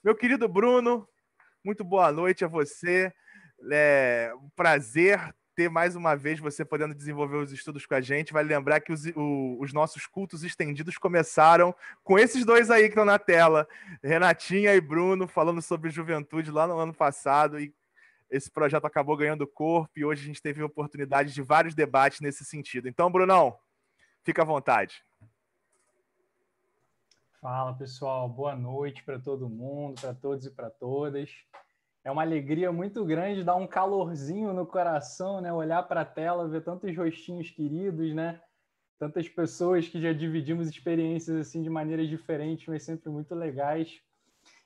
Meu querido Bruno, muito boa noite a você. É um prazer ter mais uma vez você podendo desenvolver os estudos com a gente. Vale lembrar que os nossos cultos estendidos começaram com esses dois aí que estão na tela, Renatinha e Bruno, falando sobre juventude lá no ano passado. E esse projeto acabou ganhando corpo e hoje a gente teve a oportunidade de vários debates nesse sentido. Então, Brunão, fica à vontade. Fala, pessoal. Boa noite para todo mundo, para todos e para todas. É uma alegria muito grande, dar um calorzinho no coração, né? Olhar para a tela, ver tantos rostinhos queridos, né? Tantas pessoas que já dividimos experiências assim de maneiras diferentes, mas sempre muito legais.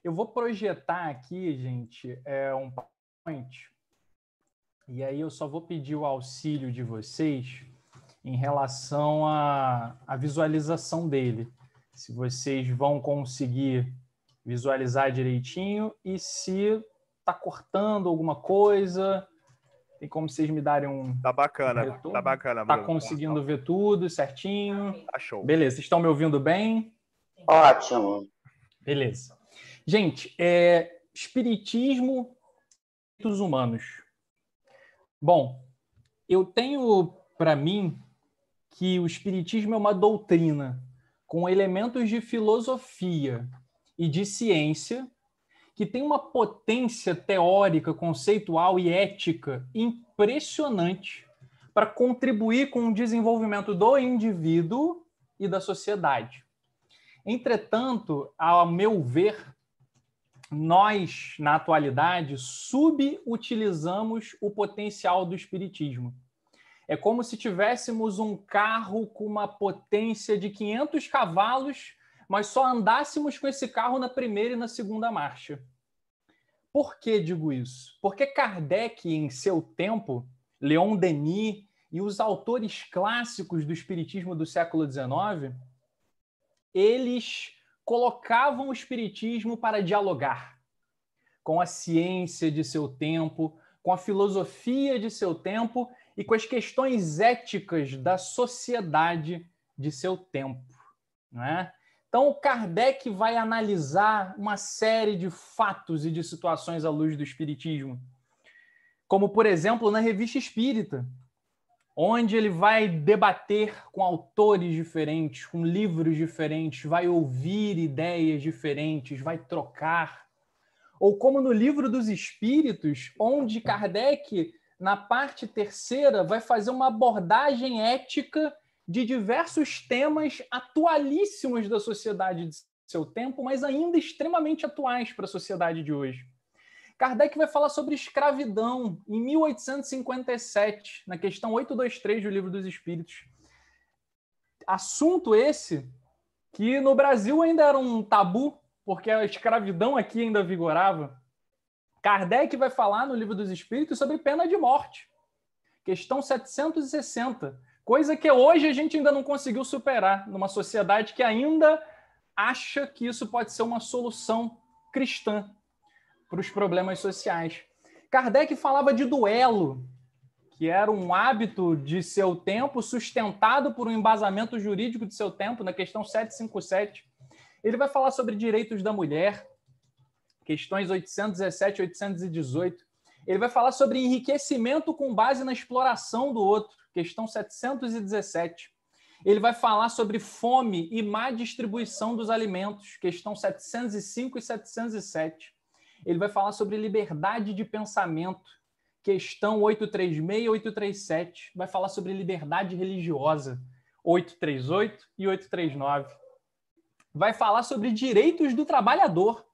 Eu vou projetar aqui, gente, um PowerPoint. E aí eu só vou pedir o auxílio de vocês em relação à visualização dele. Se vocês vão conseguir visualizar direitinho e se está cortando alguma coisa, tem como vocês me darem um Tá bacana, retorno? tá bacana, Tá Bruno. conseguindo ver tudo certinho? Tá show. Beleza, vocês estão me ouvindo bem? Ótimo. Beleza. Gente, espiritismo e os humanos. Bom, eu tenho para mim que o espiritismo é uma doutrina com elementos de filosofia e de ciência que tem uma potência teórica, conceitual e ética impressionante para contribuir com o desenvolvimento do indivíduo e da sociedade. Entretanto, ao meu ver, nós, na atualidade, subutilizamos o potencial do espiritismo. É como se tivéssemos um carro com uma potência de 500 cavalos, mas só andássemos com esse carro na primeira e na segunda marcha. Por que digo isso? Porque Kardec, em seu tempo, Leon Denis e os autores clássicos do espiritismo do século XIX, eles colocavam o espiritismo para dialogar com a ciência de seu tempo, com a filosofia de seu tempo e com as questões éticas da sociedade de seu tempo, não é? Então, Kardec vai analisar uma série de fatos e de situações à luz do espiritismo, como, por exemplo, na Revista Espírita, onde ele vai debater com autores diferentes, com livros diferentes, vai ouvir ideias diferentes, vai trocar. Ou como no Livro dos Espíritos, onde Kardec, na parte terceira, vai fazer uma abordagem ética de diversos temas atualíssimos da sociedade de seu tempo, mas ainda extremamente atuais para a sociedade de hoje. Kardec vai falar sobre escravidão em 1857, na questão 823 do Livro dos Espíritos. Assunto esse que no Brasil ainda era um tabu, porque a escravidão aqui ainda vigorava. Kardec vai falar no Livro dos Espíritos sobre pena de morte, questão 760, coisa que hoje a gente ainda não conseguiu superar, numa sociedade que ainda acha que isso pode ser uma solução cristã para os problemas sociais. Kardec falava de duelo, que era um hábito de seu tempo, sustentado por um embasamento jurídico de seu tempo, na questão 757. Ele vai falar sobre direitos da mulher, questões 817 e 818. Ele vai falar sobre enriquecimento com base na exploração do outro, questão 717. Ele vai falar sobre fome e má distribuição dos alimentos, questão 705 e 707. Ele vai falar sobre liberdade de pensamento, questão 836 e 837. Vai falar sobre liberdade religiosa, 838 e 839. Vai falar sobre direitos do trabalhador,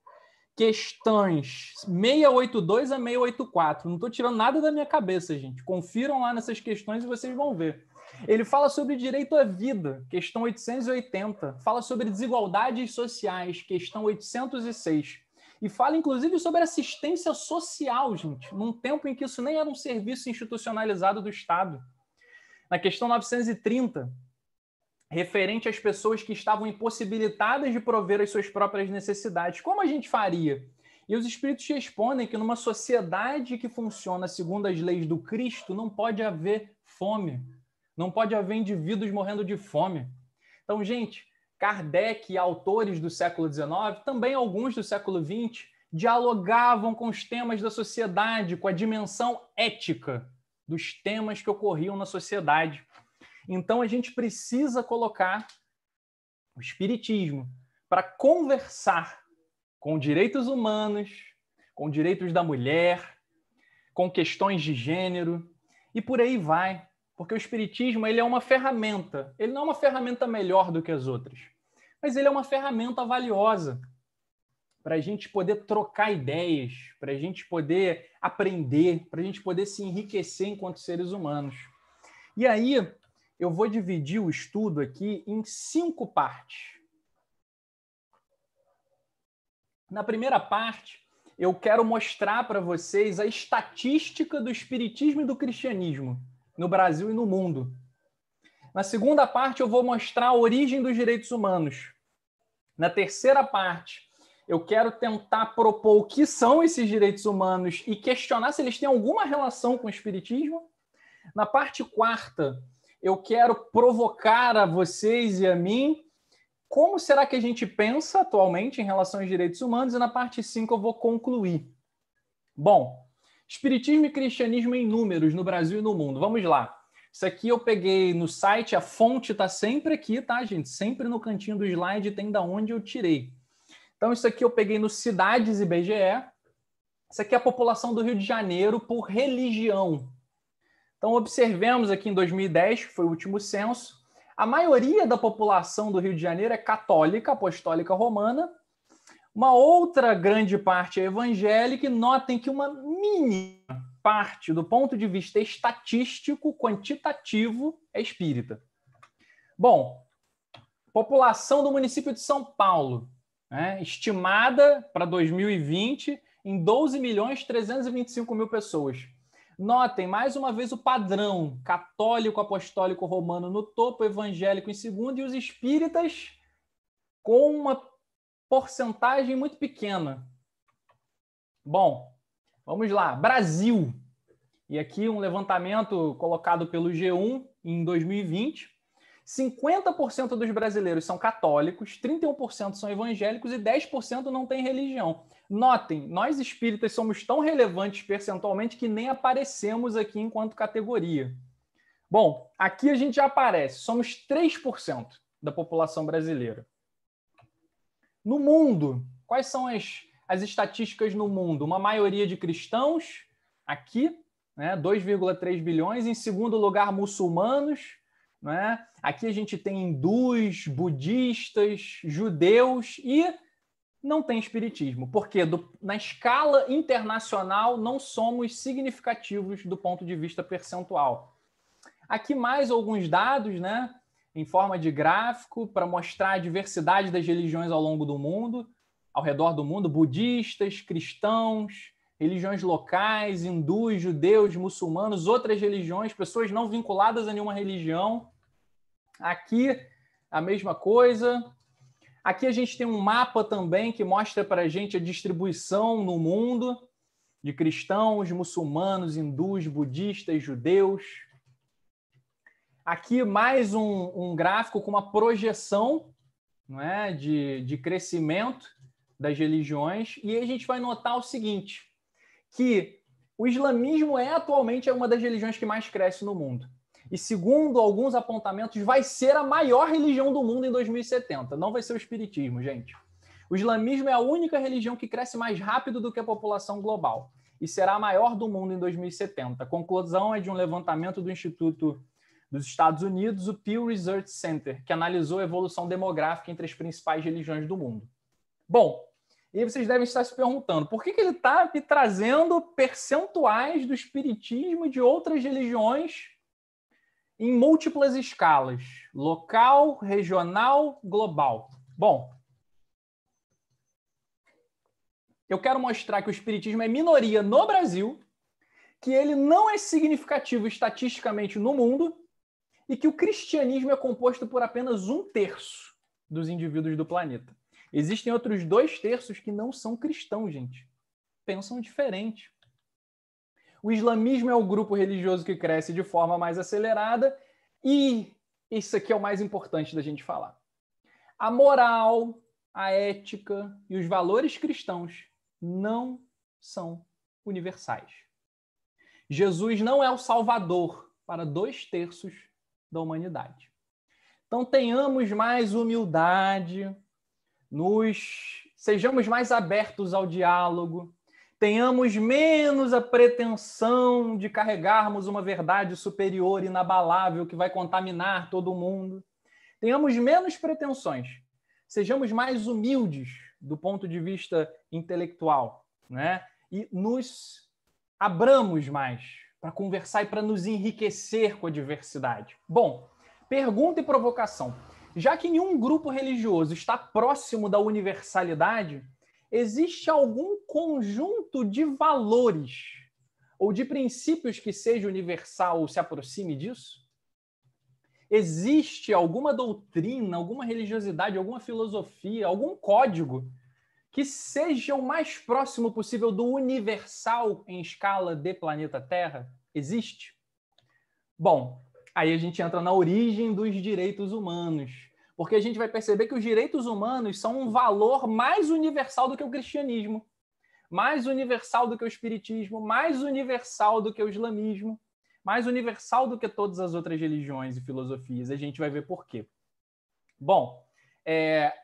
questões 682 a 684. Não estou tirando nada da minha cabeça, gente. Confiram lá nessas questões e vocês vão ver. Ele fala sobre direito à vida, questão 880. Fala sobre desigualdades sociais, questão 806. E fala, inclusive, sobre assistência social, gente, num tempo em que isso nem era um serviço institucionalizado do Estado. Na questão 930, referente às pessoas que estavam impossibilitadas de prover as suas próprias necessidades. Como a gente faria? E os espíritos respondem que numa sociedade que funciona segundo as leis do Cristo, não pode haver fome, não pode haver indivíduos morrendo de fome. Então, gente, Kardec e autores do século XIX, também alguns do século XX, dialogavam com os temas da sociedade, com a dimensão ética dos temas que ocorriam na sociedade. Então, a gente precisa colocar o espiritismo para conversar com direitos humanos, com direitos da mulher, com questões de gênero, e por aí vai. Porque o espiritismo ele é uma ferramenta. Ele não é uma ferramenta melhor do que as outras, mas ele é uma ferramenta valiosa para a gente poder trocar ideias, para a gente poder aprender, para a gente poder se enriquecer enquanto seres humanos. E aí, eu vou dividir o estudo aqui em 5 partes. Na primeira parte, eu quero mostrar para vocês a estatística do espiritismo e do cristianismo no Brasil e no mundo. Na segunda parte, eu vou mostrar a origem dos direitos humanos. Na terceira parte, eu quero tentar propor o que são esses direitos humanos e questionar se eles têm alguma relação com o espiritismo. Na parte quarta, eu quero provocar a vocês e a mim como será que a gente pensa atualmente em relação aos direitos humanos, e na parte 5 eu vou concluir. Bom, espiritismo e cristianismo em números no Brasil e no mundo. Vamos lá. Isso aqui eu peguei no site, a fonte está sempre aqui, tá, gente? Sempre no cantinho do slide tem da onde eu tirei. Então, isso aqui eu peguei no Cidades IBGE. Isso aqui é a população do Rio de Janeiro por religião. Então, observemos aqui em 2010, que foi o último censo, a maioria da população do Rio de Janeiro é católica, apostólica romana. Uma outra grande parte é evangélica, e notem que uma mínima parte, do ponto de vista estatístico, quantitativo, é espírita. Bom, população do município de São Paulo, né, estimada para 2020 em 12.325.000 pessoas. Notem, mais uma vez, o padrão católico, apostólico, romano no topo, evangélico em segundo, e os espíritas com uma porcentagem muito pequena. Bom, vamos lá. Brasil. E aqui um levantamento colocado pelo G1 em 2020. 50% dos brasileiros são católicos, 31% são evangélicos e 10% não têm religião. Notem, nós espíritas somos tão relevantes percentualmente que nem aparecemos aqui enquanto categoria. Bom, aqui a gente já aparece, somos 3% da população brasileira. No mundo, quais são as estatísticas no mundo? Uma maioria de cristãos, aqui, né, 2,3 bilhões. Em segundo lugar, muçulmanos. Né? Aqui a gente tem hindus, budistas, judeus e não tem espiritismo, porque na escala internacional não somos significativos do ponto de vista percentual. Aqui mais alguns dados, né, em forma de gráfico para mostrar a diversidade das religiões ao longo do mundo, ao redor do mundo, budistas, cristãos, religiões locais, hindus, judeus, muçulmanos, outras religiões, pessoas não vinculadas a nenhuma religião. Aqui a mesma coisa. Aqui a gente tem um mapa também que mostra para a gente a distribuição no mundo de cristãos, muçulmanos, hindus, budistas, judeus. Aqui mais um gráfico com uma projeção, não é, de crescimento das religiões. E aí a gente vai notar o seguinte, que o islamismo é atualmente uma das religiões que mais cresce no mundo. E segundo alguns apontamentos, vai ser a maior religião do mundo em 2070. Não vai ser o espiritismo, gente. O islamismo é a única religião que cresce mais rápido do que a população global e será a maior do mundo em 2070. A conclusão é de um levantamento do Instituto dos Estados Unidos, o Pew Research Center, que analisou a evolução demográfica entre as principais religiões do mundo. Bom, e vocês devem estar se perguntando, por que ele está me trazendo percentuais do espiritismo e de outras religiões em múltiplas escalas, local, regional, global? Bom, eu quero mostrar que o espiritismo é minoria no Brasil, que ele não é significativo estatisticamente no mundo e que o cristianismo é composto por apenas 1/3 dos indivíduos do planeta. Existem outros 2/3 que não são cristãos, gente. Pensam diferente. O islamismo é o grupo religioso que cresce de forma mais acelerada e isso aqui é o mais importante da gente falar. A moral, a ética e os valores cristãos não são universais. Jesus não é o salvador para 2/3 da humanidade. Então tenhamos mais humildade, sejamos mais abertos ao diálogo, tenhamos menos a pretensão de carregarmos uma verdade superior, inabalável, que vai contaminar todo mundo. Tenhamos menos pretensões, sejamos mais humildes do ponto de vista intelectual, né? E nos abramos mais para conversar e para nos enriquecer com a diversidade. Bom, pergunta e provocação. Já que nenhum grupo religioso está próximo da universalidade, existe algum conjunto de valores ou de princípios que seja universal ou se aproxime disso? Existe alguma doutrina, alguma religiosidade, alguma filosofia, algum código que seja o mais próximo possível do universal em escala de planeta Terra? Existe? Bom, aí a gente entra na origem dos direitos humanos, porque a gente vai perceber que os direitos humanos são um valor mais universal do que o cristianismo, mais universal do que o espiritismo, mais universal do que o islamismo, mais universal do que todas as outras religiões e filosofias. A gente vai ver por quê. Bom,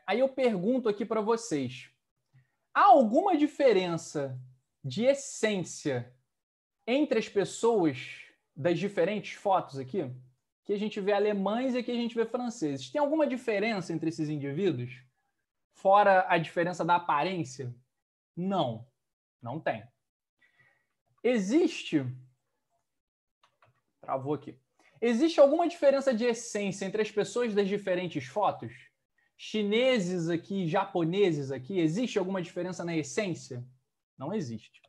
aí eu pergunto aqui para vocês, há alguma diferença de essência entre as pessoas das diferentes fotos aqui? Aqui a gente vê alemães e aqui a gente vê franceses. Tem alguma diferença entre esses indivíduos? Fora a diferença da aparência? Não, não tem. Travou aqui. Existe alguma diferença de essência entre as pessoas das diferentes fotos? Chineses aqui, japoneses aqui, existe alguma diferença na essência? Não existe.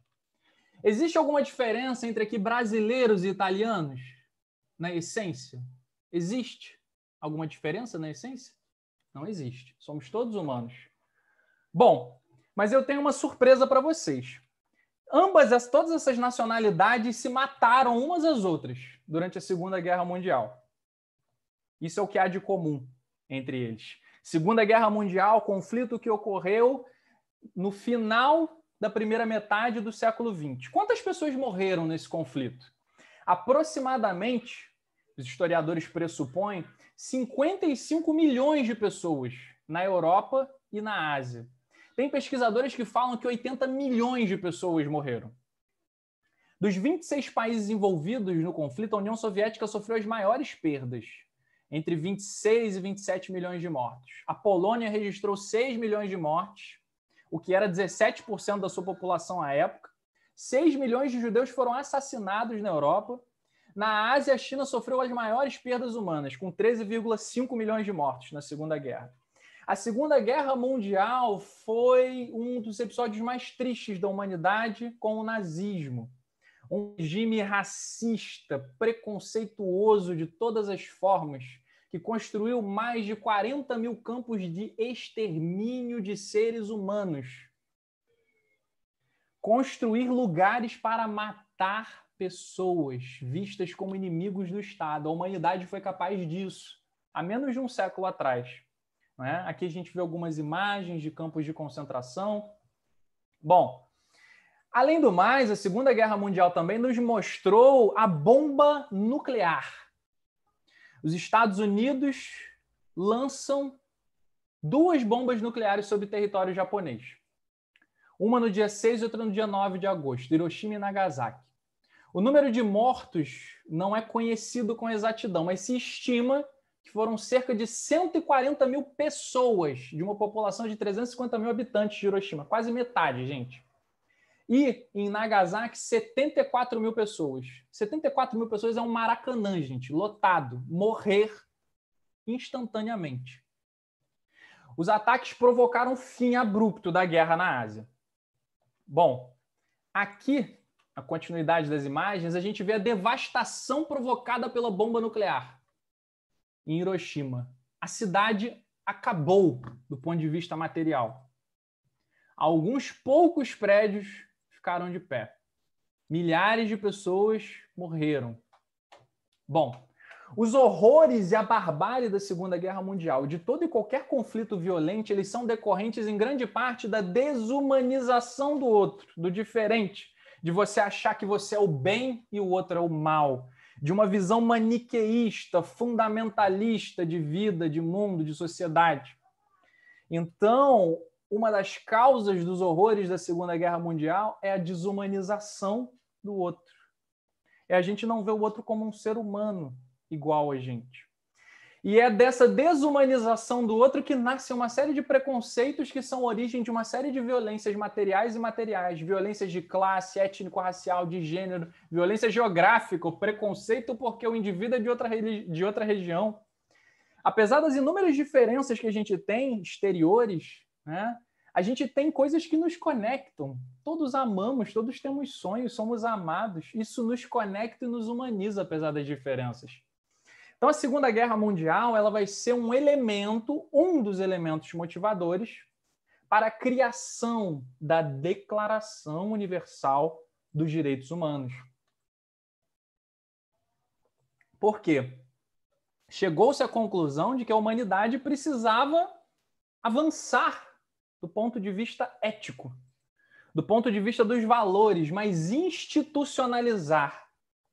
Existe alguma diferença entre aqui brasileiros e italianos na essência? Existe alguma diferença na essência? Não existe. Somos todos humanos. Bom, mas eu tenho uma surpresa para vocês. Todas essas nacionalidades se mataram umas às outras durante a Segunda Guerra Mundial. Isso é o que há de comum entre eles. Segunda Guerra Mundial, conflito que ocorreu no final da primeira metade do século XX. Quantas pessoas morreram nesse conflito? Aproximadamente, os historiadores pressupõem, 55 milhões de pessoas na Europa e na Ásia. Tem pesquisadores que falam que 80 milhões de pessoas morreram. Dos 26 países envolvidos no conflito, a União Soviética sofreu as maiores perdas, entre 26 e 27 milhões de mortos. A Polônia registrou 6 milhões de mortes, o que era 17% da sua população à época. 6 milhões de judeus foram assassinados na Europa. Na Ásia, a China sofreu as maiores perdas humanas, com 13,5 milhões de mortos na Segunda Guerra. A Segunda Guerra Mundial foi um dos episódios mais tristes da humanidade com o nazismo. Um regime racista, preconceituoso de todas as formas, que construiu mais de 40 mil campos de extermínio de seres humanos. Construir lugares para matar pessoas vistas como inimigos do Estado. A humanidade foi capaz disso há menos de um século atrás. Aqui a gente vê algumas imagens de campos de concentração. Bom, além do mais, a Segunda Guerra Mundial também nos mostrou a bomba nuclear. Os Estados Unidos lançam 2 bombas nucleares sobre o território japonês. Uma no dia 6 e outra no dia 9 de agosto, Hiroshima e Nagasaki. O número de mortos não é conhecido com exatidão, mas se estima que foram cerca de 140 mil pessoas de uma população de 350 mil habitantes de Hiroshima. Quase metade, gente. E em Nagasaki, 74 mil pessoas. 74 mil pessoas é um Maracanã, gente, lotado. Morrer instantaneamente. Os ataques provocaram o fim abrupto da guerra na Ásia. Bom, aqui, a continuidade das imagens, a gente vê a devastação provocada pela bomba nuclear em Hiroshima. A cidade acabou do ponto de vista material. Alguns poucos prédios ficaram de pé. Milhares de pessoas morreram. Bom, Os horrores e a barbárie da Segunda Guerra Mundial, de todo e qualquer conflito violento, eles são decorrentes em grande parte da desumanização do outro, do diferente, de você achar que você é o bem e o outro é o mal, de uma visão maniqueísta, fundamentalista de vida, de mundo, de sociedade. Então, uma das causas dos horrores da Segunda Guerra Mundial é a desumanização do outro. É a gente não ver o outro como um ser humano igual a gente. E é dessa desumanização do outro que nasce uma série de preconceitos que são origem de uma série de violências materiais e imateriais, violências de classe, étnico-racial, de gênero, violência geográfica, o preconceito porque o indivíduo é de outra região. Apesar das inúmeras diferenças que a gente tem, exteriores, né, a gente tem coisas que nos conectam. Todos amamos, todos temos sonhos, somos amados. Isso nos conecta e nos humaniza, apesar das diferenças. Então, a Segunda Guerra Mundial ela vai ser um elemento, um dos elementos motivadores para a criação da Declaração Universal dos Direitos Humanos. Por quê? Chegou-se à conclusão de que a humanidade precisava avançar do ponto de vista ético, do ponto de vista dos valores, mas institucionalizar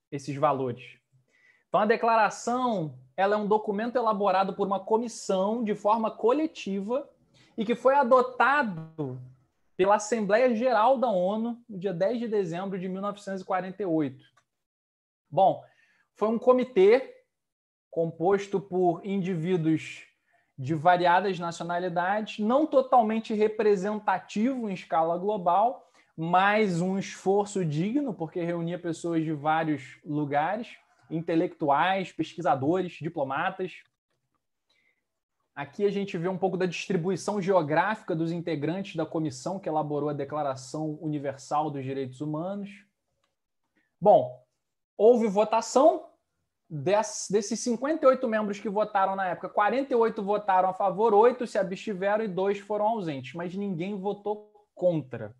esses valores. Então, a declaração ela é um documento elaborado por uma comissão de forma coletiva e que foi adotado pela Assembleia Geral da ONU no dia 10 de dezembro de 1948. Bom, foi um comitê composto por indivíduos de variadas nacionalidades, não totalmente representativo em escala global, mas um esforço digno, porque reunia pessoas de vários lugares, intelectuais, pesquisadores, diplomatas. Aqui a gente vê um pouco da distribuição geográfica dos integrantes da comissão que elaborou a Declaração Universal dos Direitos Humanos. Bom, houve votação. Desses 58 membros que votaram na época, 48 votaram a favor, 8 se abstiveram e 2 foram ausentes, mas ninguém votou contra.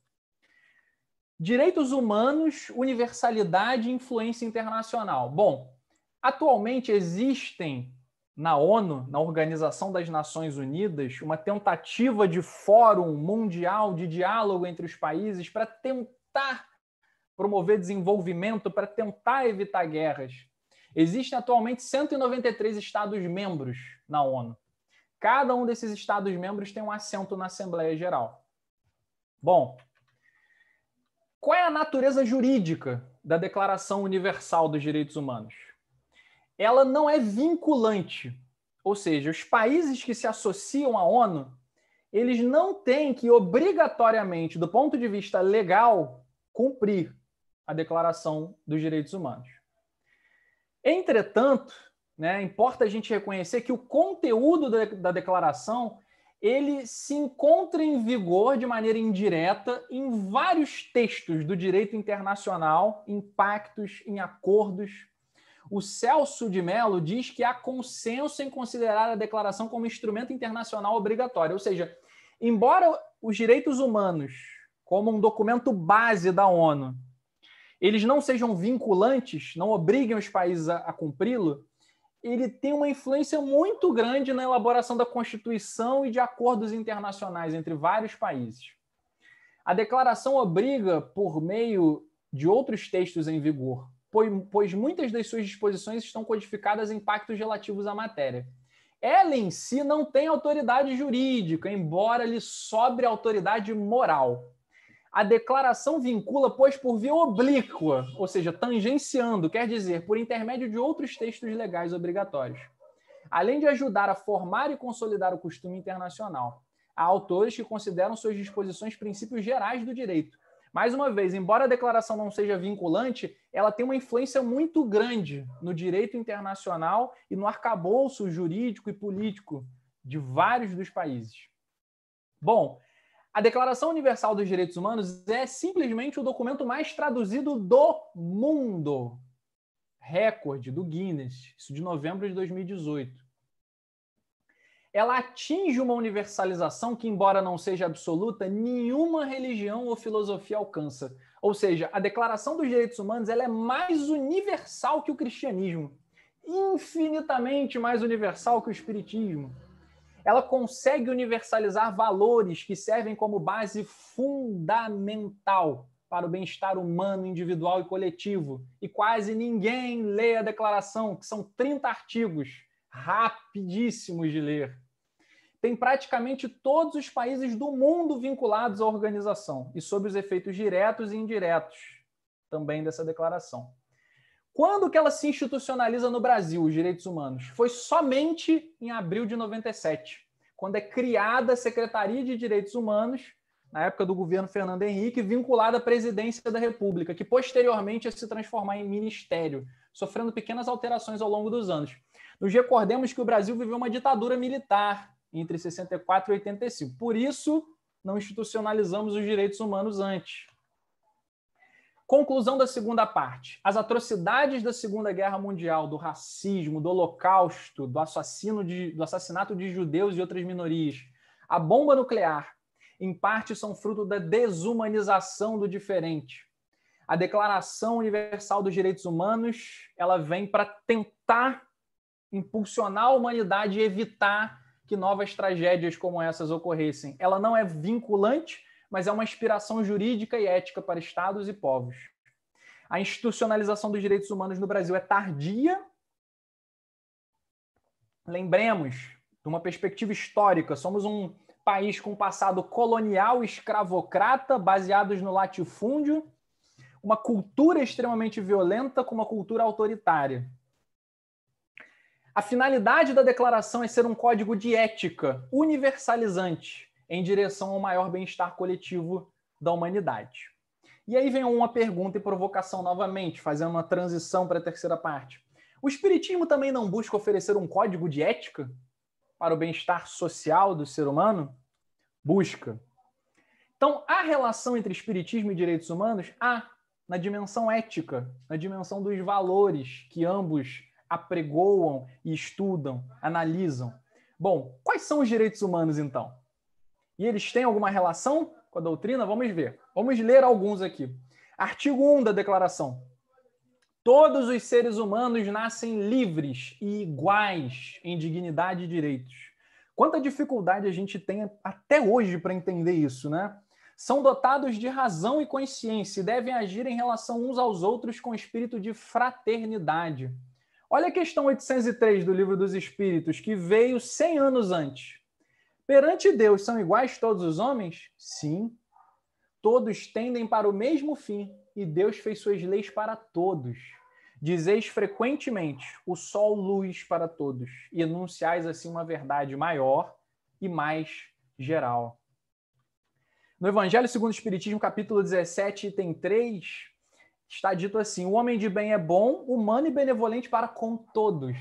Direitos humanos, universalidade e influência internacional. Bom, atualmente existem na ONU, na Organização das Nações Unidas, uma tentativa de fórum mundial de diálogo entre os países para tentar promover desenvolvimento, para tentar evitar guerras. Existem atualmente 193 Estados-membros na ONU. Cada um desses Estados-membros tem um assento na Assembleia Geral. Bom, qual é a natureza jurídica da Declaração Universal dos Direitos Humanos? Ela não é vinculante, ou seja, os países que se associam à ONU, eles não têm que obrigatoriamente, do ponto de vista legal, cumprir a Declaração dos Direitos Humanos. Entretanto, né, importa a gente reconhecer que o conteúdo da declaração ele se encontra em vigor de maneira indireta em vários textos do direito internacional, em pactos, em acordos. O Celso de Mello diz que há consenso em considerar a declaração como instrumento internacional obrigatório, ou seja, embora os direitos humanos, como um documento base da ONU, eles não sejam vinculantes, não obriguem os países a cumpri-lo, ele tem uma influência muito grande na elaboração da Constituição e de acordos internacionais entre vários países. A declaração obriga, por meio de outros textos em vigor, pois muitas das suas disposições estão codificadas em pactos relativos à matéria. Ela em si não tem autoridade jurídica, embora lhe sobre autoridade moral. A declaração vincula, pois, por via oblíqua, ou seja, tangenciando, quer dizer, por intermédio de outros textos legais obrigatórios. Além de ajudar a formar e consolidar o costume internacional, há autores que consideram suas disposições princípios gerais do direito. Mais uma vez, embora a declaração não seja vinculante, ela tem uma influência muito grande no direito internacional e no arcabouço jurídico e político de vários dos países. Bom, a Declaração Universal dos Direitos Humanos é simplesmente o documento mais traduzido do mundo. Recorde do Guinness, isso de novembro de 2018. Ela atinge uma universalização que, embora não seja absoluta, nenhuma religião ou filosofia alcança. Ou seja, a Declaração dos Direitos Humanos ela é mais universal que o cristianismo. infinitamente mais universal que o espiritismo. Ela consegue universalizar valores que servem como base fundamental para o bem-estar humano, individual e coletivo. E quase ninguém lê a declaração, que são 30 artigos, rapidíssimos de ler. Tem praticamente todos os países do mundo vinculados à organização e sob os efeitos diretos e indiretos também dessa declaração. Quando que ela se institucionaliza no Brasil, os direitos humanos? Foi somente em abril de 97, quando é criada a Secretaria de Direitos Humanos, na época do governo Fernando Henrique, vinculada à presidência da República, que posteriormente ia se transformar em ministério, sofrendo pequenas alterações ao longo dos anos. Nos recordemos que o Brasil viveu uma ditadura militar entre 64 e 85. Por isso, não institucionalizamos os direitos humanos antes. Conclusão da segunda parte. As atrocidades da Segunda Guerra Mundial, do racismo, do Holocausto, do assassinato de judeus e outras minorias, a bomba nuclear, em parte são fruto da desumanização do diferente. A Declaração Universal dos Direitos Humanos, ela vem para tentar impulsionar a humanidade e evitar que novas tragédias como essas ocorressem. Ela não é vinculante, mas é uma inspiração jurídica e ética para estados e povos. A institucionalização dos direitos humanos no Brasil é tardia. Lembremos, de uma perspectiva histórica, somos um país com passado colonial, escravocrata, baseados no latifúndio, uma cultura extremamente violenta com uma cultura autoritária. A finalidade da declaração é ser um código de ética universalizante em direção ao maior bem-estar coletivo da humanidade. E aí vem uma pergunta e provocação novamente, fazendo uma transição para a terceira parte. O espiritismo também não busca oferecer um código de ética para o bem-estar social do ser humano? Busca. Então, há relação entre espiritismo e direitos humanos? Há, na dimensão ética, na dimensão dos valores que ambos apregoam e estudam, analisam. Bom, quais são os direitos humanos, então? E eles têm alguma relação com a doutrina? Vamos ver. Vamos ler alguns aqui. Artigo 1 da Declaração. Todos os seres humanos nascem livres e iguais em dignidade e direitos. Quanta dificuldade a gente tem até hoje para entender isso, né? São dotados de razão e consciência e devem agir em relação uns aos outros com espírito de fraternidade. Olha a questão 803 do Livro dos Espíritos, que veio 100 anos antes. Perante Deus, são iguais todos os homens? Sim. Todos tendem para o mesmo fim, e Deus fez suas leis para todos. Dizeis frequentemente, o sol luz para todos, e enunciais assim uma verdade maior e mais geral. No Evangelho segundo o Espiritismo, capítulo 17, item 3, está dito assim: o homem de bem é bom, humano e benevolente para com todos,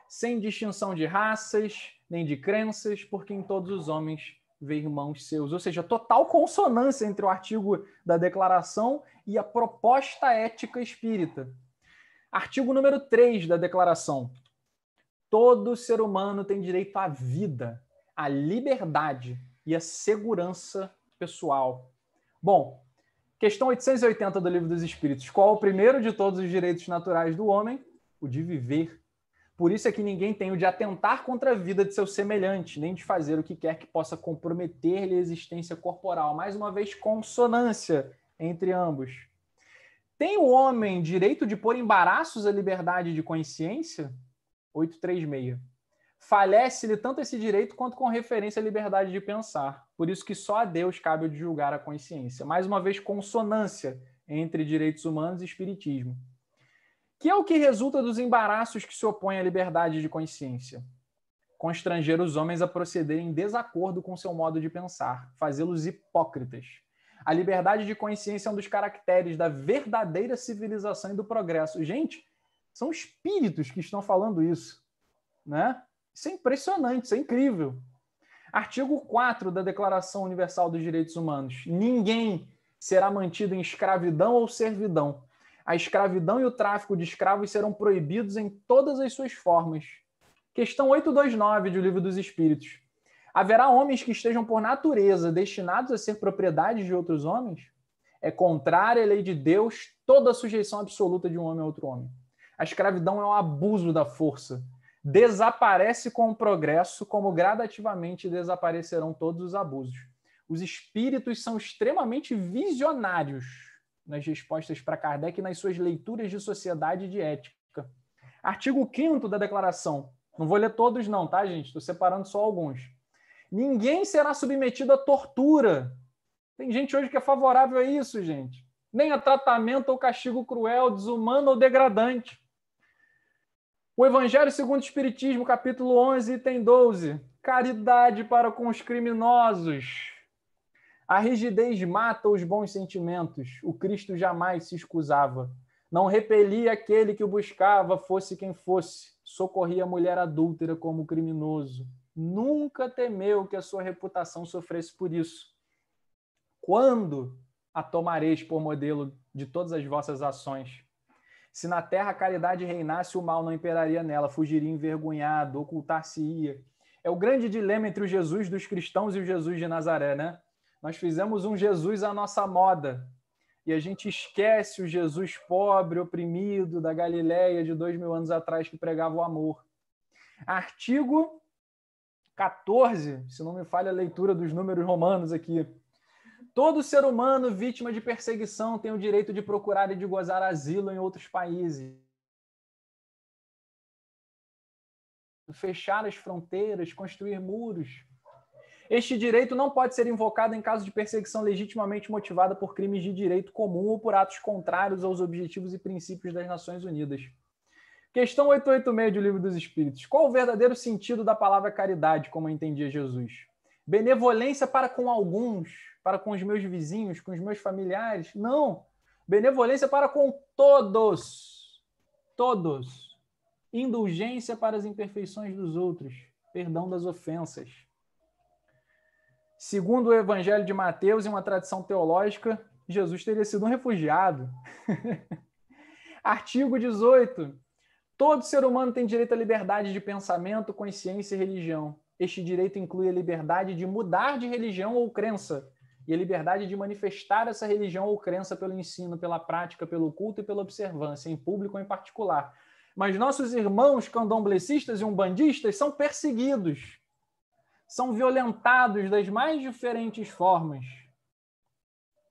sem distinção de raças, nem de crenças, porque em todos os homens vê irmãos seus. Ou seja, total consonância entre o artigo da declaração e a proposta ética espírita. Artigo número 3 da declaração. Todo ser humano tem direito à vida, à liberdade e à segurança pessoal. Bom, questão 880 do Livro dos Espíritos. Qual é o primeiro de todos os direitos naturais do homem? O de viver. Por isso é que ninguém tem o de atentar contra a vida de seu semelhante, nem de fazer o que quer que possa comprometer-lhe a existência corporal. Mais uma vez, consonância entre ambos. Tem o homem direito de pôr embaraços à liberdade de consciência? 836. Falece-lhe tanto esse direito quanto com referência à liberdade de pensar. Por isso que só a Deus cabe o de julgar a consciência. Mais uma vez, consonância entre direitos humanos e espiritismo. Que é o que resulta dos embaraços que se opõem à liberdade de consciência? Constranger os homens a procederem em desacordo com seu modo de pensar, fazê-los hipócritas. A liberdade de consciência é um dos caracteres da verdadeira civilização e do progresso. Gente, são espíritos que estão falando isso, né? Isso é impressionante, isso é incrível. Artigo 4 da Declaração Universal dos Direitos Humanos. Ninguém será mantido em escravidão ou servidão. A escravidão e o tráfico de escravos serão proibidos em todas as suas formas. Questão 829 do Livro dos Espíritos. Haverá homens que estejam por natureza destinados a ser propriedade de outros homens? É contrária à lei de Deus toda a sujeição absoluta de um homem a outro homem. A escravidão é um abuso da força. Desaparece com o progresso, como gradativamente desaparecerão todos os abusos. Os espíritos são extremamente visionários nas respostas para Kardec e nas suas leituras de sociedade e de ética. Artigo 5º da declaração. Não vou ler todos não, tá, gente? Estou separando só alguns. Ninguém será submetido à tortura. Tem gente hoje que é favorável a isso, gente. Nem a tratamento ou castigo cruel, desumano ou degradante. O Evangelho segundo o Espiritismo, capítulo 11, item 12. Caridade para com os criminosos. A rigidez mata os bons sentimentos. O Cristo jamais se escusava. Não repelia aquele que o buscava, fosse quem fosse. Socorria a mulher adúltera como criminoso. Nunca temeu que a sua reputação sofresse por isso. Quando a tomareis por modelo de todas as vossas ações? Se na terra a caridade reinasse, o mal não imperaria nela, fugiria envergonhado, ocultar-se-ia. É o grande dilema entre o Jesus dos cristãos e o Jesus de Nazaré, né? Nós fizemos um Jesus à nossa moda e a gente esquece o Jesus pobre, oprimido, da Galileia de 2000 anos atrás, que pregava o amor. Artigo 14, se não me falha a leitura dos números romanos aqui. Todo ser humano vítima de perseguição tem o direito de procurar e de gozar asilo em outros países. Fechar as fronteiras, construir muros. Este direito não pode ser invocado em caso de perseguição legitimamente motivada por crimes de direito comum ou por atos contrários aos objetivos e princípios das Nações Unidas. Questão 886 do Livro dos Espíritos. Qual o verdadeiro sentido da palavra caridade, como entendia Jesus? Benevolência para com alguns, para com os meus vizinhos, com os meus familiares? Não. Benevolência para com todos. Todos. Indulgência para as imperfeições dos outros. Perdão das ofensas. Segundo o Evangelho de Mateus e uma tradição teológica, Jesus teria sido um refugiado. Artigo 18. Todo ser humano tem direito à liberdade de pensamento, consciência e religião. Este direito inclui a liberdade de mudar de religião ou crença e a liberdade de manifestar essa religião ou crença pelo ensino, pela prática, pelo culto e pela observância, em público ou em particular. Mas nossos irmãos candomblecistas e umbandistas são perseguidos, são violentados das mais diferentes formas.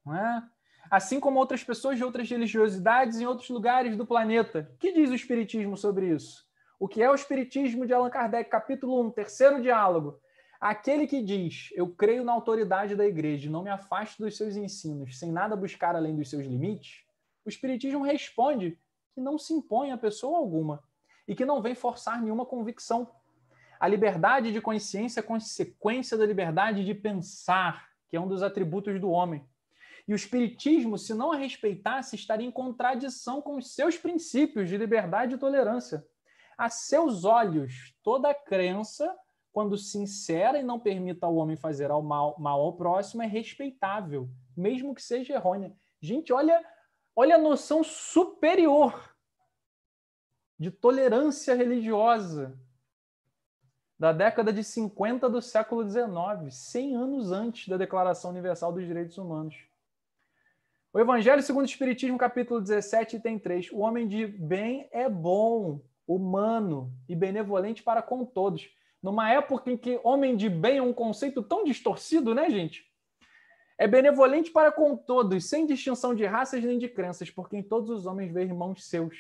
Não é? Assim como outras pessoas de outras religiosidades em outros lugares do planeta. O que diz o Espiritismo sobre isso? O que é o Espiritismo de Allan Kardec, capítulo 1, terceiro diálogo? Aquele que diz, eu creio na autoridade da igreja, não me afasto dos seus ensinos, sem nada buscar além dos seus limites, o Espiritismo responde que não se impõe a pessoa alguma e que não vem forçar nenhuma convicção. A liberdade de consciência é consequência da liberdade de pensar, que é um dos atributos do homem. E o Espiritismo, se não a respeitasse, estaria em contradição com os seus princípios de liberdade e tolerância. A seus olhos, toda crença, quando sincera e não permita ao homem fazer mal ao próximo, é respeitável, mesmo que seja errônea. Gente, olha a noção superior de tolerância religiosa da década de 50 do século XIX, 100 anos antes da Declaração Universal dos Direitos Humanos. O Evangelho segundo o Espiritismo, capítulo 17, item 3. O homem de bem é bom, humano e benevolente para com todos. Numa época em que homem de bem é um conceito tão distorcido, né, gente? É benevolente para com todos, sem distinção de raças nem de crenças, porque em todos os homens vê irmãos seus.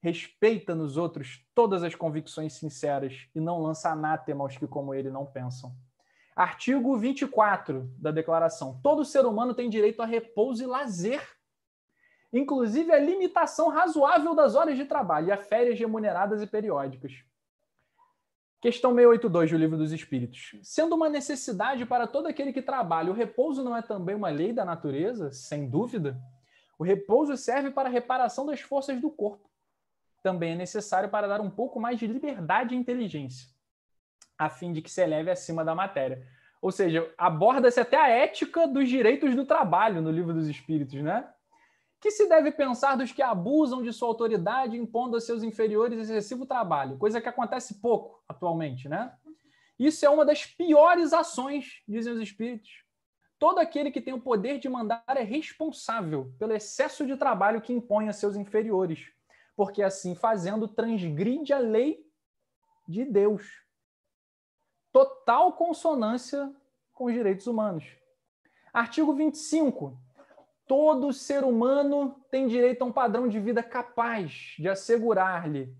Respeita nos outros todas as convicções sinceras e não lança anátema aos que como ele não pensam. Artigo 24 da Declaração. Todo ser humano tem direito a repouso e lazer, inclusive a limitação razoável das horas de trabalho e a férias remuneradas e periódicas. Questão 682 do Livro dos Espíritos. Sendo uma necessidade para todo aquele que trabalha, o repouso não é também uma lei da natureza? Sem dúvida. O repouso serve para a reparação das forças do corpo. Também é necessário para dar um pouco mais de liberdade e inteligência, a fim de que se eleve acima da matéria. Ou seja, aborda-se até a ética dos direitos do trabalho no Livro dos Espíritos, né? Que se deve pensar dos que abusam de sua autoridade impondo a seus inferiores excessivo trabalho, coisa que acontece pouco atualmente, né? Isso é uma das piores ações, dizem os espíritos. Todo aquele que tem o poder de mandar é responsável pelo excesso de trabalho que impõe a seus inferiores, porque assim fazendo transgride a lei de Deus. Total consonância com os direitos humanos. Artigo 25. Todo ser humano tem direito a um padrão de vida capaz de assegurar-lhe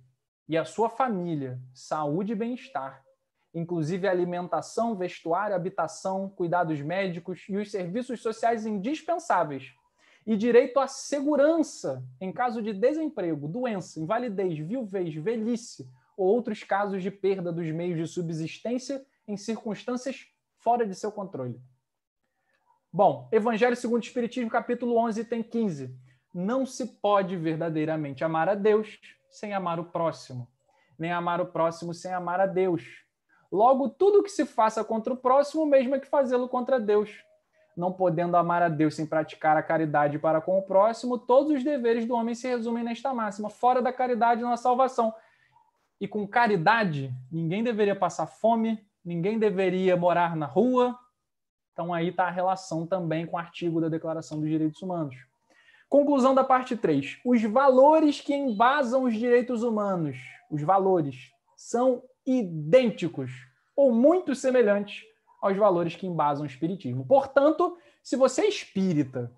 e à sua família saúde e bem-estar, inclusive alimentação, vestuário, habitação, cuidados médicos e os serviços sociais indispensáveis, e direito à segurança em caso de desemprego, doença, invalidez, viuvez, velhice ou outros casos de perda dos meios de subsistência em circunstâncias fora de seu controle. Bom, Evangelho segundo o Espiritismo, capítulo 11, item 15. Não se pode verdadeiramente amar a Deus sem amar o próximo, nem amar o próximo sem amar a Deus. Logo, tudo que se faça contra o próximo, mesmo é que fazê-lo contra Deus. Não podendo amar a Deus sem praticar a caridade para com o próximo, todos os deveres do homem se resumem nesta máxima: fora da caridade não há salvação. E com caridade, ninguém deveria passar fome, ninguém deveria morar na rua. Então aí está a relação também com o artigo da Declaração dos Direitos Humanos. Conclusão da parte 3. Os valores que embasam os direitos humanos, os valores, são idênticos ou muito semelhantes aos valores que embasam o espiritismo. Portanto, se você é espírita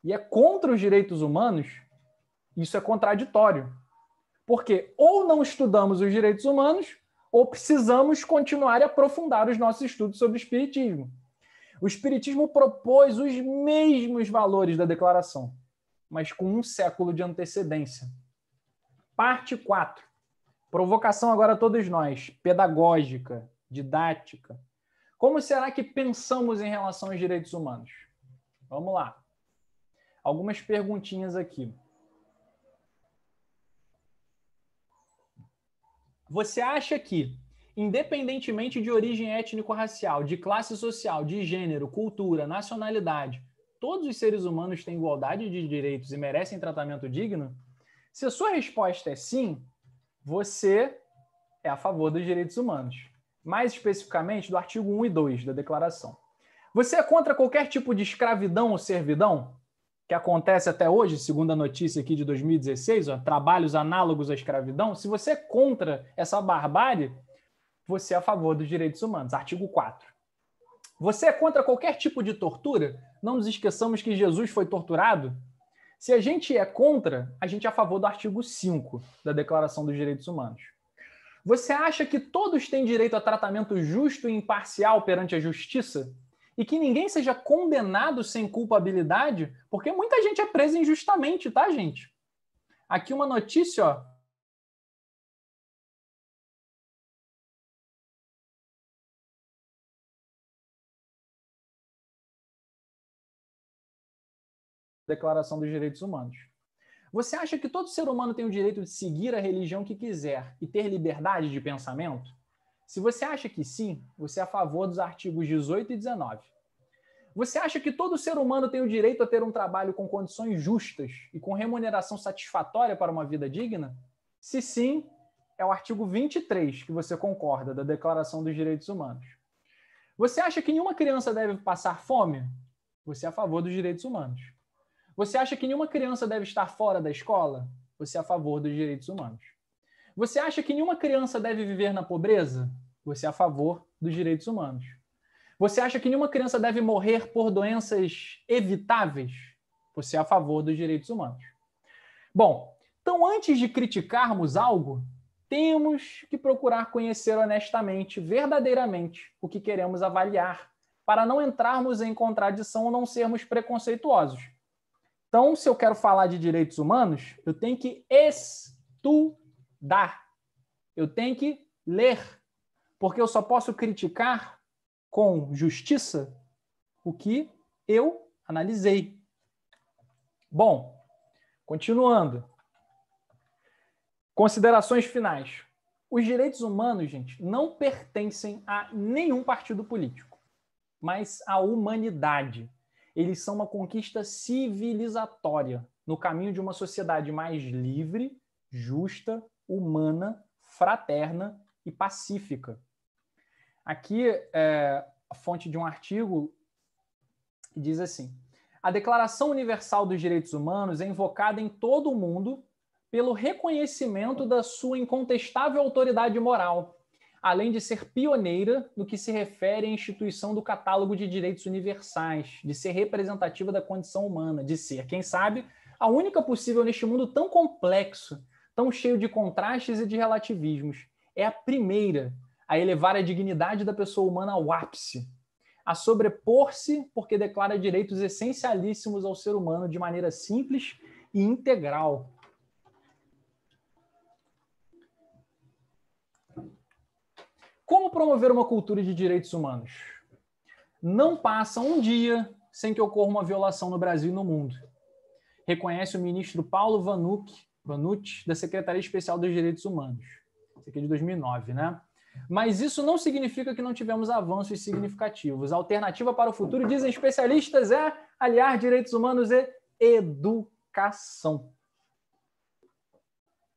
e é contra os direitos humanos, isso é contraditório. Porque ou não estudamos os direitos humanos, ou precisamos continuar e aprofundar os nossos estudos sobre o espiritismo. O espiritismo propôs os mesmos valores da declaração, mas com um século de antecedência. Parte 4. Provocação agora a todos nós, pedagógica, didática. Como será que pensamos em relação aos direitos humanos? Vamos lá. Algumas perguntinhas aqui. Você acha que, independentemente de origem étnico-racial, de classe social, de gênero, cultura, nacionalidade, todos os seres humanos têm igualdade de direitos e merecem tratamento digno? Se a sua resposta é sim, você é a favor dos direitos humanos. Mais especificamente do artigo 1 e 2 da Declaração. Você é contra qualquer tipo de escravidão ou servidão, que acontece até hoje, segundo a notícia aqui de 2016, trabalhos análogos à escravidão? Se você é contra essa barbárie, você é a favor dos direitos humanos. Artigo 4. Você é contra qualquer tipo de tortura? Não nos esqueçamos que Jesus foi torturado. Se a gente é contra, a gente é a favor do artigo 5 da Declaração dos Direitos Humanos. Você acha que todos têm direito a tratamento justo e imparcial perante a justiça? E que ninguém seja condenado sem culpabilidade? Porque muita gente é presa injustamente, tá, gente? Aqui uma notícia, ó. Declaração dos Direitos Humanos. Você acha que todo ser humano tem o direito de seguir a religião que quiser e ter liberdade de pensamento? Se você acha que sim, você é a favor dos artigos 18 e 19. Você acha que todo ser humano tem o direito a ter um trabalho com condições justas e com remuneração satisfatória para uma vida digna? Se sim, é o artigo 23 que você concorda da Declaração dos Direitos Humanos. Você acha que nenhuma criança deve passar fome? Você é a favor dos direitos humanos. Você acha que nenhuma criança deve estar fora da escola? Você é a favor dos direitos humanos. Você acha que nenhuma criança deve viver na pobreza? Você é a favor dos direitos humanos. Você acha que nenhuma criança deve morrer por doenças evitáveis? Você é a favor dos direitos humanos. Bom, então antes de criticarmos algo, temos que procurar conhecer honestamente, verdadeiramente, o que queremos avaliar, para não entrarmos em contradição ou não sermos preconceituosos. Então, se eu quero falar de direitos humanos, eu tenho que estudar. Eu tenho que ler. Porque eu só posso criticar com justiça o que eu analisei. Bom, continuando. Considerações finais. Os direitos humanos, gente, não pertencem a nenhum partido político, mas à humanidade. Eles são uma conquista civilizatória no caminho de uma sociedade mais livre, justa, humana, fraterna e pacífica. Aqui é a fonte de um artigo que diz assim: a Declaração Universal dos Direitos Humanos é invocada em todo o mundo pelo reconhecimento da sua incontestável autoridade moral, além de ser pioneira no que se refere à instituição do catálogo de direitos universais, de ser representativa da condição humana, de ser, quem sabe, a única possível neste mundo tão complexo, tão cheio de contrastes e de relativismos. É a primeira a elevar a dignidade da pessoa humana ao ápice, a sobrepor-se porque declara direitos essencialíssimos ao ser humano de maneira simples e integral. Como promover uma cultura de direitos humanos? Não passa um dia sem que ocorra uma violação no Brasil e no mundo. Reconhece o ministro Paulo Vanucci, da Secretaria Especial dos Direitos Humanos. Isso aqui é de 2009, né? Mas isso não significa que não tivemos avanços significativos. A alternativa para o futuro, dizem especialistas, é aliar direitos humanos e educação.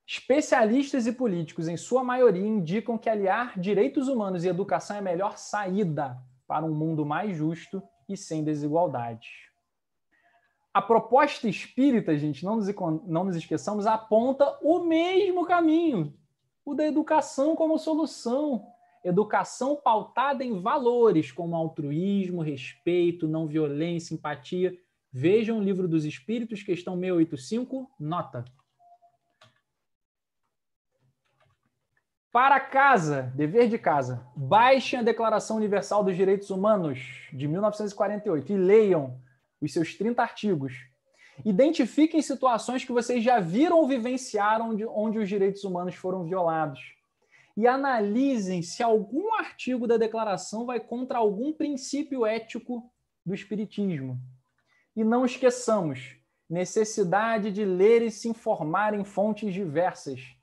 Especialistas e políticos, em sua maioria, indicam que aliar direitos humanos e educação é a melhor saída para um mundo mais justo e sem desigualdades. A proposta espírita, gente, não nos esqueçamos, aponta o mesmo caminho, o da educação como solução. Educação pautada em valores como altruísmo, respeito, não violência, empatia. Vejam o Livro dos Espíritos, questão 685, nota. Para casa, dever de casa, baixem a Declaração Universal dos Direitos Humanos de 1948 e leiam os seus 30 artigos. Identifiquem situações que vocês já viram ou vivenciaram onde os direitos humanos foram violados. E analisem se algum artigo da declaração vai contra algum princípio ético do Espiritismo. E não esqueçamos, necessidade de ler e se informar em fontes diversas.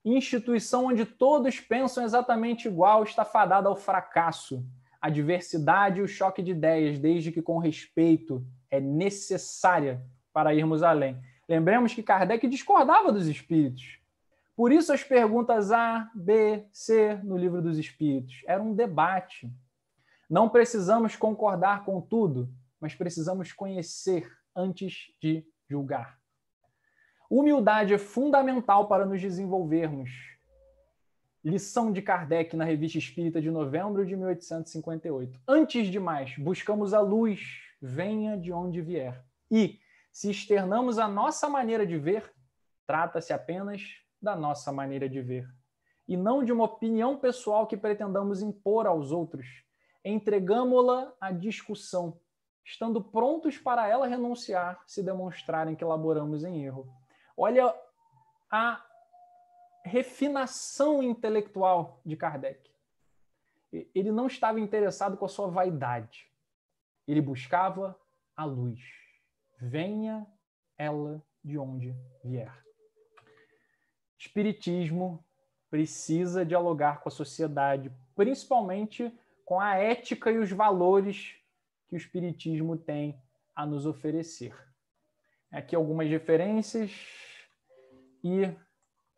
Instituição onde todos pensam exatamente igual está fadada ao fracasso. A diversidade e o choque de ideias, desde que com respeito, é necessária para irmos além. Lembremos que Kardec discordava dos espíritos. Por isso as perguntas A, B, C no Livro dos Espíritos. Era um debate. Não precisamos concordar com tudo, mas precisamos conhecer antes de julgar. Humildade é fundamental para nos desenvolvermos. Lição de Kardec na Revista Espírita de novembro de 1858. Antes de mais, buscamos a luz, venha de onde vier. E, se externamos a nossa maneira de ver, trata-se apenas da nossa maneira de ver. E não de uma opinião pessoal que pretendamos impor aos outros. Entregamo-la à discussão, estando prontos para ela renunciar se demonstrarem que elaboramos em erro. Olha a refinação intelectual de Kardec. Ele não estava interessado com a sua vaidade. Ele buscava a luz. Venha ela de onde vier. Espiritismo precisa dialogar com a sociedade, principalmente com a ética e os valores que o Espiritismo tem a nos oferecer. Aqui algumas referências e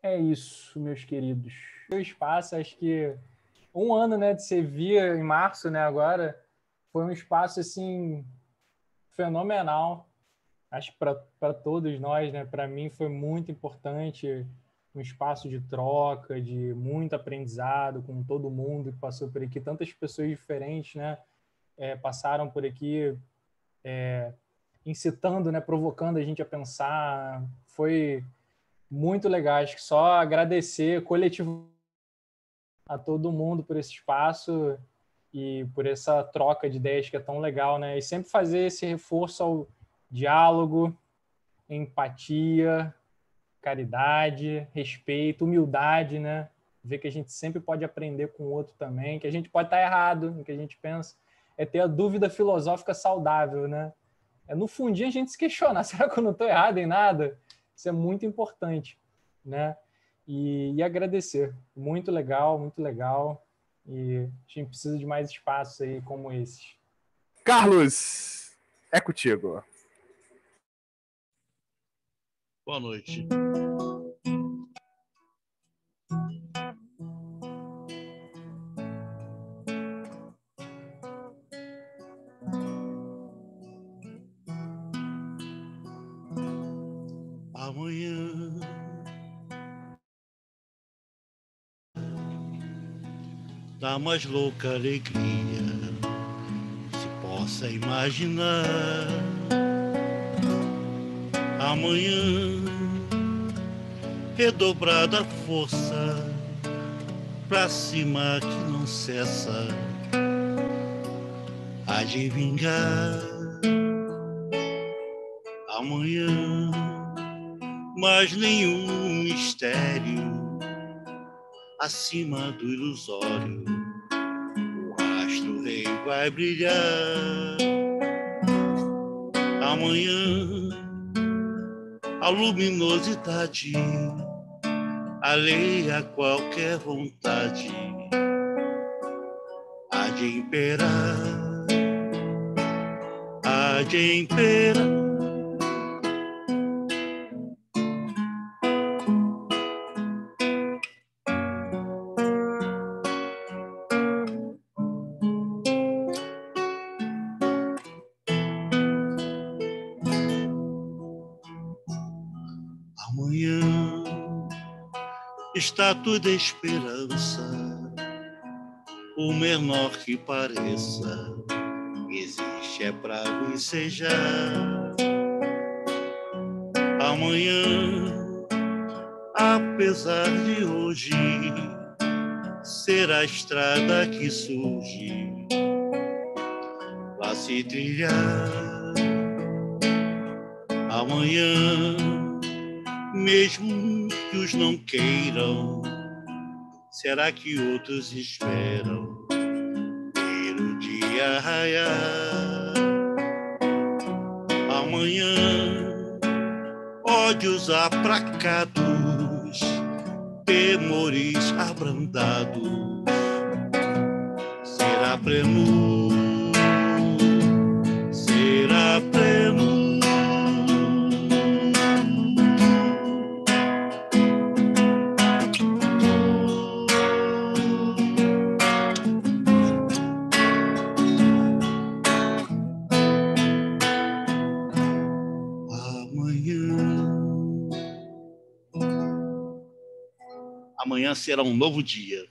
é isso, meus queridos. O espaço, acho que um ano, né, de Sevilla, em março, né, agora, foi um espaço, assim, fenomenal. Acho que para todos nós, né, para mim foi muito importante, um espaço de troca, de muito aprendizado com todo mundo que passou por aqui. Tantas pessoas diferentes, né, passaram por aqui, incitando, né, provocando a gente a pensar. Foi muito legal. Acho que só agradecer coletivo a todo mundo por esse espaço e por essa troca de ideias que é tão legal, né? E sempre fazer esse reforço ao diálogo, empatia, caridade, respeito, humildade, né? Ver que a gente sempre pode aprender com o outro também, que a gente pode estar errado no que a gente pensa. É ter a dúvida filosófica saudável, né? É no fundinho a gente se questionar, será que eu não estou errado em nada? Isso é muito importante, né? E agradecer. Muito legal, muito legal. E a gente precisa de mais espaços aí como esses. Carlos, é contigo. Boa noite. A Amanhã da mais louca alegria se possa imaginar. Amanhã redobrada força pra cima que não cessa, há de vingar. Amanhã mas nenhum mistério acima do ilusório, o astro rei vai brilhar. Amanhã a luminosidade alheia a qualquer vontade há de imperar, há de imperar. Amanhã está tudo esperança, o menor que pareça, existe é pra ensejar. Amanhã, apesar de hoje, ser a estrada que surge, vai se trilhar. Amanhã, mesmo que os não queiram, será que outros esperam ver o dia raiar? Amanhã, ódios apracados, temores abrandados, será prelúdio, será prelúdio. Amanhã será um novo dia.